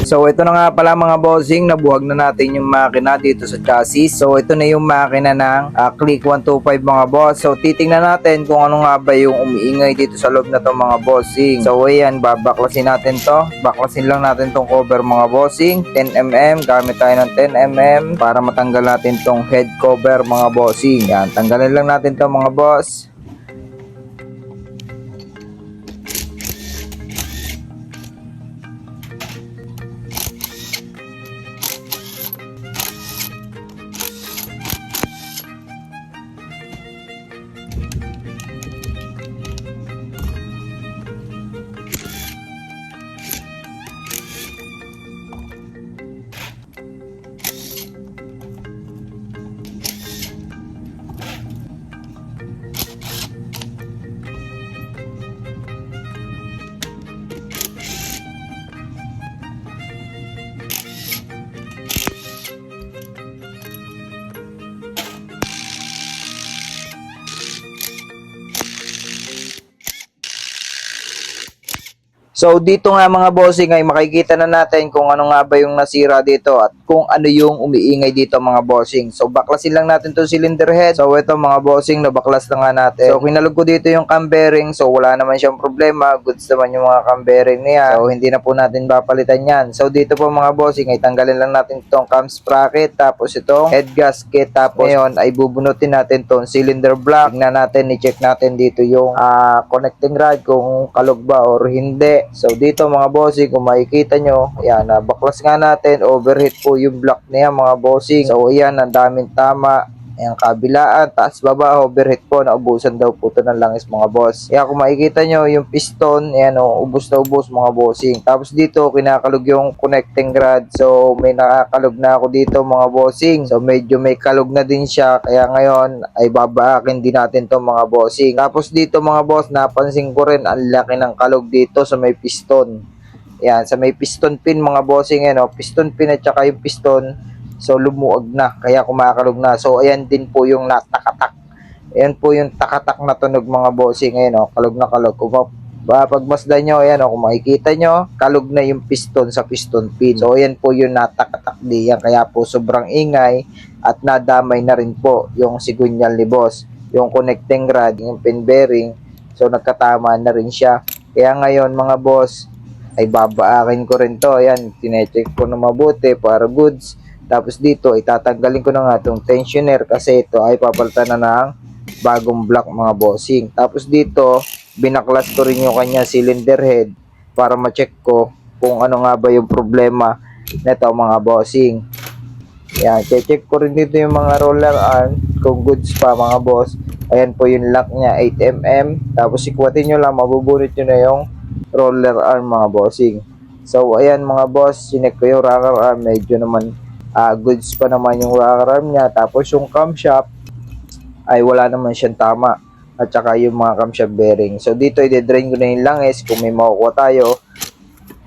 So ito na nga pala mga bossing, nabuhag na natin yung makina dito sa chassis. So ito na yung makina ng Click 125 mga boss. So titingnan natin kung ano nga ba yung umiingay dito sa loob na to mga bossing. So ayan, babaklasin natin to. Baklasin lang natin tong cover mga bossing. 10mm, gamit tayo ng 10mm para matanggal natin tong head cover mga bossing. Yan, tanggalin lang natin to mga boss. So dito nga mga bossing ay makikita na natin kung ano nga ba yung nasira dito at kung ano yung umiingay dito mga bossing. So baklasin lang natin to cylinder head. So ito mga bossing, nabaklas na nga natin. So kinalog ko dito yung cam bearing. So wala naman siyang problema. Goods naman yung mga cam bearing niya. So hindi na po natin papalitan yan. So dito po mga bossing ay tanggalin lang natin itong cam sprocket. Tapos itong head gasket. Tapos ngayon ay bubunutin natin itong cylinder block. Tingnan natin, i-check natin dito yung connecting rod kung kalog ba or hindi. So dito mga bossing, kung makikita nyo, ayan, baklas nga natin, overheat po yung block niya mga bossing. So ayan, ang daming tama. Ayan, kabilaan, taas baba, overheat po, naubusan daw po ito ng langis mga boss. Ayan, kung makikita nyo, yung piston, ayan o, ubos na ubos mga bossing. Tapos dito, kinakalog yung connecting rod. So may nakakalog na ako dito mga bossing. So medyo may kalog na din siya, kaya ngayon ay babaakin din natin to mga bossing. Tapos dito mga boss, napansin ko rin, ang laki ng kalog dito sa may piston. Ayan, sa may piston pin mga bossing, ayan o, piston pin at saka yung piston. So lumuwag na, kaya kumakalog na. So ayan din po yung natakatak. Ayan po yung takatak na tunog mga bossing. Ayan o, kalog na kalog. Kung pagmasdan nyo, ayan o, kung makikita nyo, kalog na yung piston sa piston pin. So ayan po yung natakatak diyan. Kaya po sobrang ingay at nadamay na rin po yung sigunyal ni boss. Yung connecting rod, yung pin bearing. So nagkatama na rin siya. Kaya ngayon mga boss, ay babaakin ko rin to. Ayan, tinecheck ko na mabuti para goods. Tapos dito, itatanggalin ko na nga itong tensioner kasi ito ay papalitan na ng bagong block mga bossing. Tapos dito, binaklas ko rin yung kanya cylinder head para ma-check ko kung ano nga ba yung problema nito mga bossing. Yan, check ko rin dito yung mga roller arm kung goods pa mga boss. Ayan po yung lock niya, 8mm. Tapos ikwatin nyo lang, mabubunit nyo na yung roller arm mga bossing. So ayan mga boss, sinek ko yung roller arm, medyo naman goods pa naman yung rocker arm niya. Tapos yung camshaft ay wala naman siyang tama, at saka yung mga camshaft bearing. So dito i-drain ko na yung langis kung may makukuha tayo.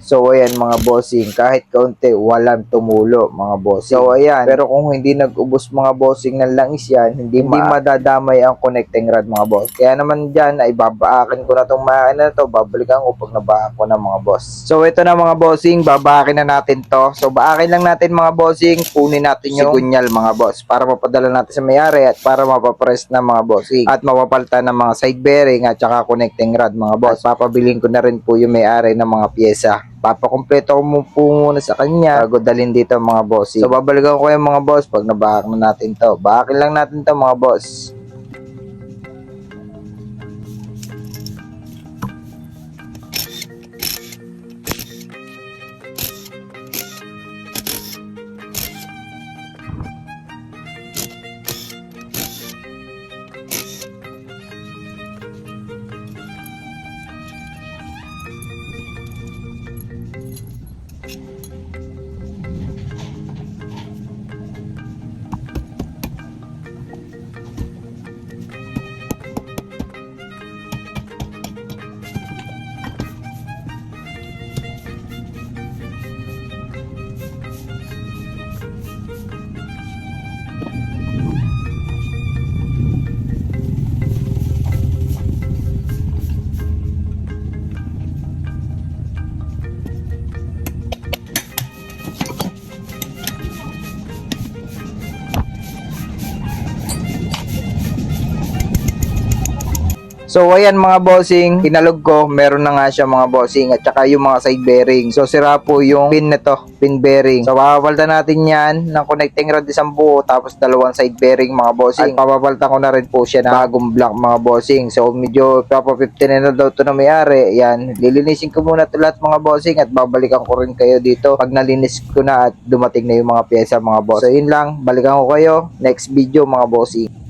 So ayan mga bossing, kahit kaunti walang tumulo mga bossing. So ayan, pero kung hindi nag-ubos mga bossing ng langis yan, hindi madadamay ang connecting rod mga boss. Kaya naman dyan ay babaakin ko na itong makina na to, babalikan ko pag nabaak ko na mga boss. So ito na mga bossing, babaakin na natin to. So baakin lang natin mga bossing, kunin natin yung sigunyal mga boss para mapadala natin sa may-ari at para mapapress na mga bossing at mapapalitan ng mga side bearing at saka connecting rod mga boss. Papabiling ko na rin po yung may-ari ng mga pyesa. Papakompleto ko po muna sa kanya bago dalhin dito mga boss. So babalikan ko yung mga boss pag nabahak na natin to. Bahakin lang natin to mga boss. So ayan mga bossing, kinalog ko, meron na nga siya mga bossing at saka yung mga side bearing. So sira po yung pin nito, pin bearing. So papapalitan natin yan ng connecting rod isang buo tapos dalawang side bearing mga bossing. At papapalitan ko na rin po siya ng bagong block mga bossing. So medyo papa 15 na daw to na may-ari. Yan, lilinisin ko muna ito lahat mga bossing at babalikan ko rin kayo dito pag nalinis ko na at dumating na yung mga pyesa mga boss. So yun lang, balikan ko kayo next video mga bossing.